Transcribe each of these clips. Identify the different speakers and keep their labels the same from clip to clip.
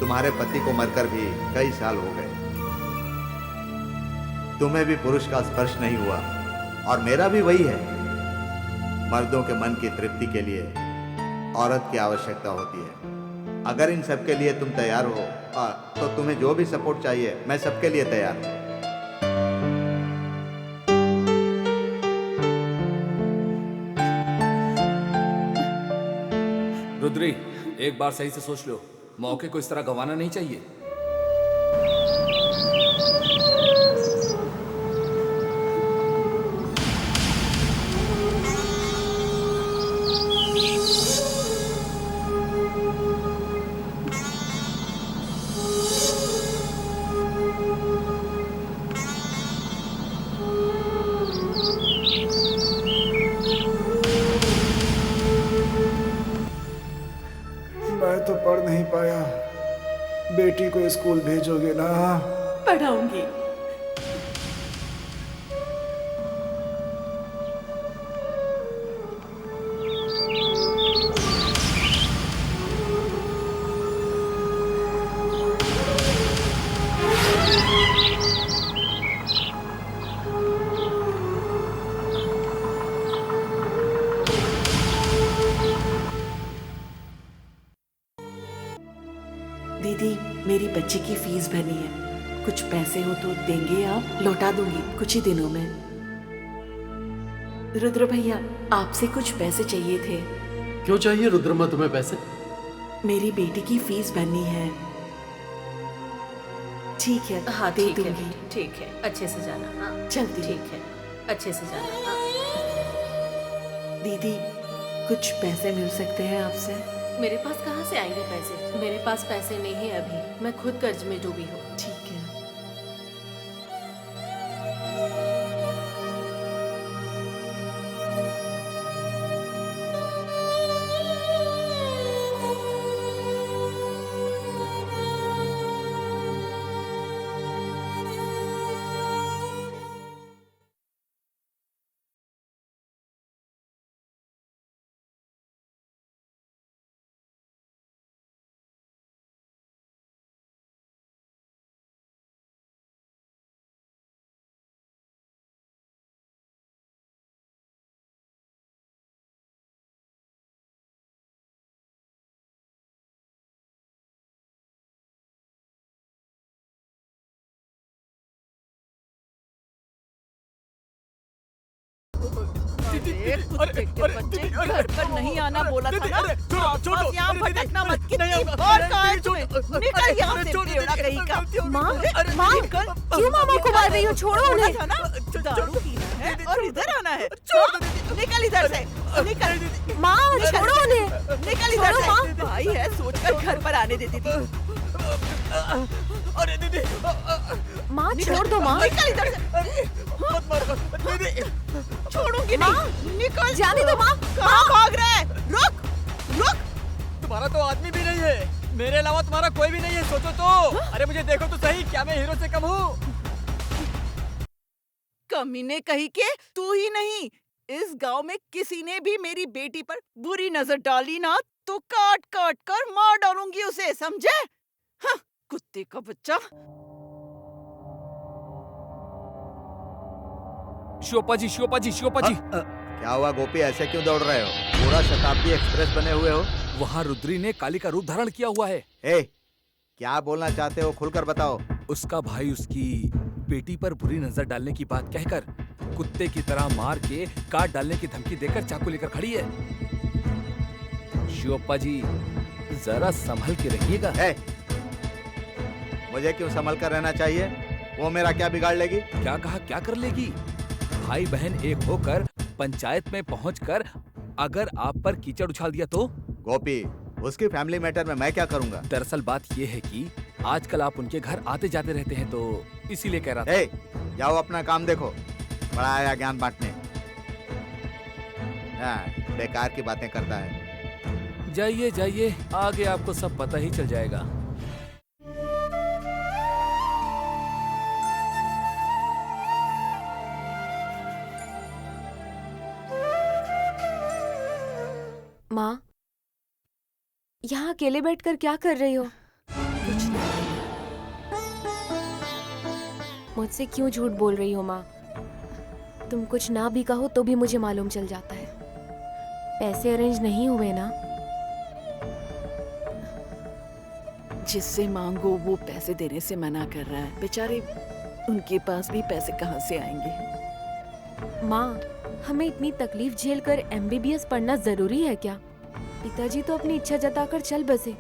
Speaker 1: तुम्हारे पति को मरकर भी कई साल हो गए। तुम्हें भी पुरुष का स्पर्श नहीं हुआ और मेरा भी वही है। मर्दों के मन की तृप्ति के लिए औरत की आवश्यकता होती है। अगर इन सब के लिए तुम तैयार हो तो तुम्हें जो भी सपोर्ट चाहिए मैं सबके लिए तैयार हूं।
Speaker 2: रुद्री, एक बार सही से सोच लो, मौके को इस तरह गंवाना नहीं चाहिए।
Speaker 3: मैं तो पढ़ नहीं पाया। बेटी को स्कूल भेजोगे ना?
Speaker 4: पढ़ाऊंगी। दीदी, मेरी बच्ची की फीस भरनी है। कुछ पैसे हो तो देंगे आप? लौटा दूंगी कुछ ही दिनों में। रुद्र भैया, आपसे कुछ पैसे चाहिए थे।
Speaker 5: क्यों चाहिए रुद्रमा तुम्हें पैसे?
Speaker 4: मेरी बेटी की फीस भरनी है। ठीक है,
Speaker 6: हाँ
Speaker 4: दे
Speaker 6: ठीक है,
Speaker 4: दूंगी।
Speaker 6: ठीक है, अच्छे से जाना। हाँ
Speaker 4: जल्दी।
Speaker 6: ठीक है, अच्छे से जाना। हाँ।
Speaker 4: दीदी, कुछ पैसे मिल सकते हैं आपसे?
Speaker 6: मेरे पास कहाँ से आएंगे पैसे? मेरे पास पैसे नहीं है अभी, मैं खुद कर्ज में डूबी हूँ।
Speaker 4: ठीक है।
Speaker 7: घर पर नहीं आना बोला था ना? बस यहाँ भटकना मत। कितनी बार कहा है तुम्हें? निकल यहाँ से बेवड़ा कहीं का।
Speaker 4: माँ, क्यों मामा को मार रही हो? छोड़ो उन्हें।
Speaker 7: था ना, दारू पीना है और इधर आना है। निकल इधर से, निकल।
Speaker 4: माँ, छोड़ो उन्हें।
Speaker 7: निकल इधर से। भाई है सोचकर घर पर आने देती थी। अरे दीदी,
Speaker 4: माँ छोड़ दो। माँ
Speaker 7: निकल इधर से। मत मारो दीदी, छोड़ूंगी नहीं। निकल,
Speaker 4: जाने दो। माँ,
Speaker 7: कहाँ भाग रहा है? रुक, रुक। तुम्हारा तो आदमी भी नहीं है, मेरे अलावा तुम्हारा कोई भी नहीं है। सोचो तो। अरे मुझे देखो तो सही, क्या मैं हीरो से कम हूँ? कमीने कहीं के तू ही नहीं, इस गांव में किसी ने भी मेरी बेटी पर बुरी नजर डाली ना तो काट काट कर मार डालूंगी उसे, समझे? हाँ, कुत्ते का बच्चा।
Speaker 2: शिवप्पा जी, शिवप्पा जी, शिवप्पा जी।
Speaker 1: क्या हुआ गोपी, ऐसे क्यों दौड़ रहे हो? पूरा शताब्दी एक्सप्रेस बने हुए हो।
Speaker 2: वहाँ रुद्री ने काली का रूप धारण किया हुआ है।
Speaker 1: ए, क्या बोलना चाहते हो? खुलकर बताओ।
Speaker 2: उसका भाई उसकी बेटी पर बुरी नजर डालने की बात कहकर कुत्ते की तरह मार के काट डालने की धमकी देकर चाकू लेकर खड़ी है। शिवप्पा जी, जरा संभल के रहिएगा।
Speaker 1: मुझे क्यों संभल कर रहना चाहिए? वो मेरा क्या बिगाड़ लेगी?
Speaker 2: क्या कहा, क्या कर लेगी? भाई बहन एक होकर पंचायत में पहुंचकर अगर आप पर कीचड़ उछाल दिया तो?
Speaker 1: गोपी, उसकी फैमिली मैटर में मैं क्या करूंगा?
Speaker 2: दरअसल बात ये है कि आजकल आप उनके घर आते जाते रहते हैं, तो इसीलिए कह रहा था।
Speaker 1: जाओ अपना काम देखो। बड़ा आया ज्ञान बांटने। बेकार की बातें करता है।
Speaker 2: जाइए जाइए, आगे आपको सब पता ही चल जाएगा।
Speaker 8: माँ, यहाँ अकेले बैठकर क्या कर रही हो?
Speaker 7: कुछ
Speaker 8: मुझसे क्यों झूठ बोल रही हो माँ? तुम कुछ ना भी कहो तो भी मुझे मालूम चल जाता है। पैसे अरेंज नहीं हुए ना?
Speaker 7: जिससे मांगो वो पैसे देने से मना कर रहा है। बेचारे, उनके पास भी पैसे कहाँ से आएंगे?
Speaker 8: माँ, हमें इतनी तकलीफ झेल कर MBBS पढ़ना जरूरी है क्या? पिताजी तो अपनी इच्छा जताकर चल बसे।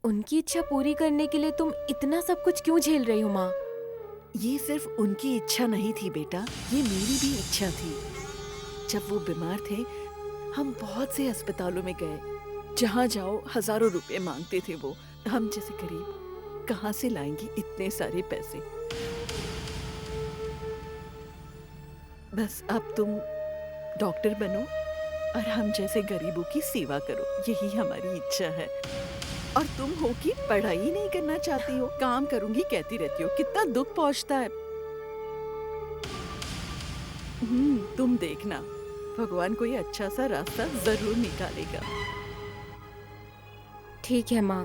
Speaker 8: उनकी इच्छा पूरी करने के लिए तुम इतना सब कुछ क्यों झेल रही हो माँ?
Speaker 7: ये सिर्फ उनकी इच्छा नहीं थी बेटा, ये मेरी भी इच्छा थी। जब वो बीमार थे, हम बहुत से अस्पतालों में गए। जहाँ जाओ हजारों रुपए मांगते थे वो। हम जैसे गरीब कहाँ से लाएंगे इतने सारे पैसे? बस अब तुम डॉक्टर बनो और हम जैसे गरीबों की सेवा करो, यही हमारी इच्छा है। और तुम हो कि पढ़ाई नहीं करना चाहती हो, काम करूंगी कहती रहती हो, कितना दुख पहुंचता है। तुम देखना, भगवान कोई अच्छा सा रास्ता जरूर निकालेगा।
Speaker 8: ठीक है माँ।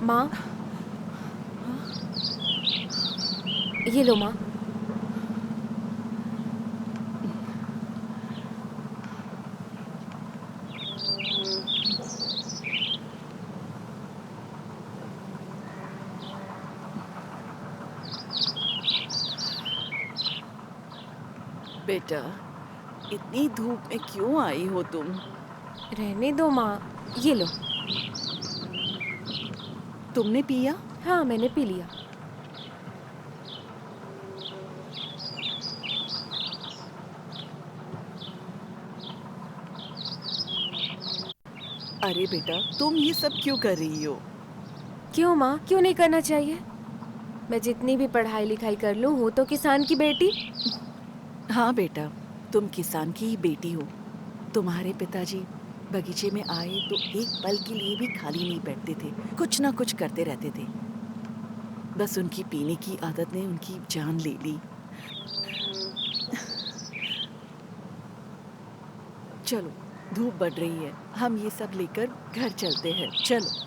Speaker 8: माँ, ये लो माँ।
Speaker 7: बेटा, इतनी धूप में क्यों आई हो तुम?
Speaker 8: रहने दो माँ, ये लो।
Speaker 7: तुमने पिया?
Speaker 8: हाँ, मैंने पी लिया।
Speaker 7: अरे बेटा, तुम ये सब क्यों कर रही हो?
Speaker 8: क्यों माँ, क्यों नहीं करना चाहिए? मैं जितनी भी पढ़ाई लिखाई कर लूँ, हूँ तो किसान की बेटी।
Speaker 7: हाँ बेटा, तुम किसान की ही बेटी हो। तुम्हारे पिताजी बगीचे में आए तो एक पल के लिए भी खाली नहीं बैठते थे, कुछ ना कुछ करते रहते थे। बस उनकी पीने की आदत ने उनकी जान ले ली। चलो, धूप बढ़ रही है, हम ये सब लेकर घर चलते हैं। चलो।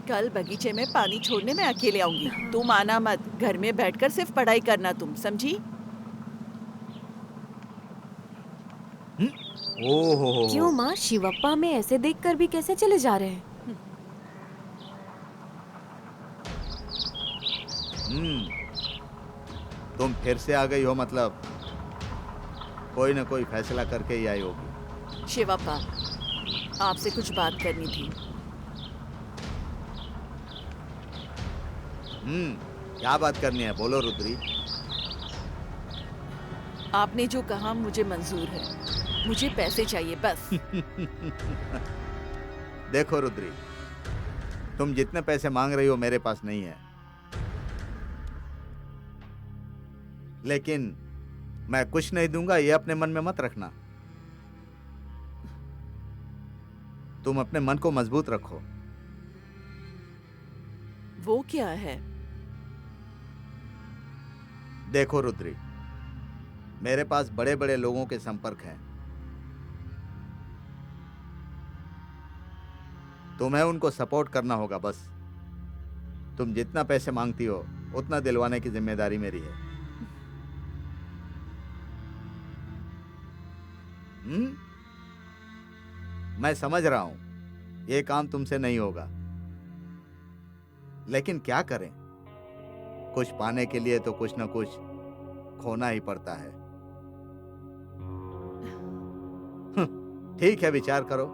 Speaker 7: कल बगीचे में पानी छोड़ने मैं अकेले आऊंगी, तुम आना मत। घर में बैठकर सिर्फ पढ़ाई करना, तुम समझी?
Speaker 1: ओहो।
Speaker 8: क्यों माँ, शिवप्पा में ऐसे देखकर भी कैसे चले जा रहे हैं?
Speaker 1: तुम फिर से आ गई हो, मतलब कोई ना कोई फैसला करके ही आई होगी।
Speaker 7: शिवप्पा, आपसे कुछ बात करनी थी।
Speaker 1: क्या बात करनी है, बोलो रुद्री।
Speaker 7: आपने जो कहा मुझे मंजूर है, मुझे पैसे चाहिए बस।
Speaker 1: देखो रुद्री, तुम जितने पैसे मांग रही हो मेरे पास नहीं है, लेकिन मैं कुछ नहीं दूंगा ये अपने मन में मत रखना। तुम अपने मन को मजबूत रखो।
Speaker 7: वो क्या है?
Speaker 1: देखो रुद्री, मेरे पास बड़े बड़े लोगों के संपर्क हैं। तुम्हें उनको सपोर्ट करना होगा बस। तुम जितना पैसे मांगती हो उतना दिलवाने की जिम्मेदारी मेरी है। मैं समझ रहा हूं ये काम तुमसे नहीं होगा, लेकिन क्या करें, कुछ पाने के लिए तो कुछ ना कुछ खोना ही पड़ता है। ठीक है, विचार करो।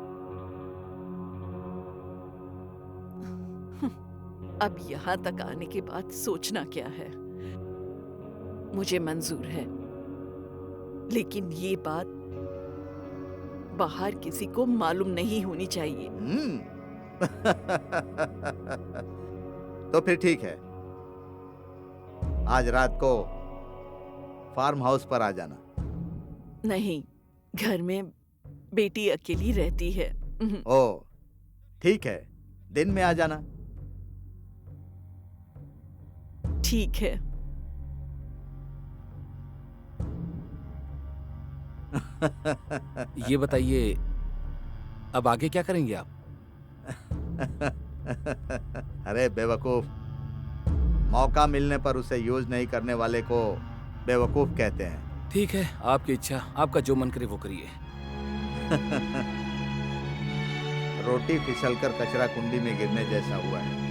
Speaker 7: अब यहाँ तक आने के बाद सोचना क्या है? मुझे मंजूर है, लेकिन ये बात बाहर किसी को मालूम नहीं होनी चाहिए।
Speaker 1: तो फिर ठीक है, आज रात को फार्म हाउस पर आ जाना।
Speaker 7: नहीं, घर में बेटी अकेली रहती है।
Speaker 1: ओ ठीक है, दिन में आ जाना।
Speaker 7: ठीक है।
Speaker 2: ये बताइए, अब आगे क्या करेंगे आप?
Speaker 1: अरे बेवकूफ, मौका मिलने पर उसे यूज नहीं करने वाले को बेवकूफ कहते हैं।
Speaker 2: ठीक है, आपकी इच्छा, आपका जो मन करे वो करिए।
Speaker 1: रोटी फिसलकर कचरा कुंडी में गिरने जैसा हुआ है।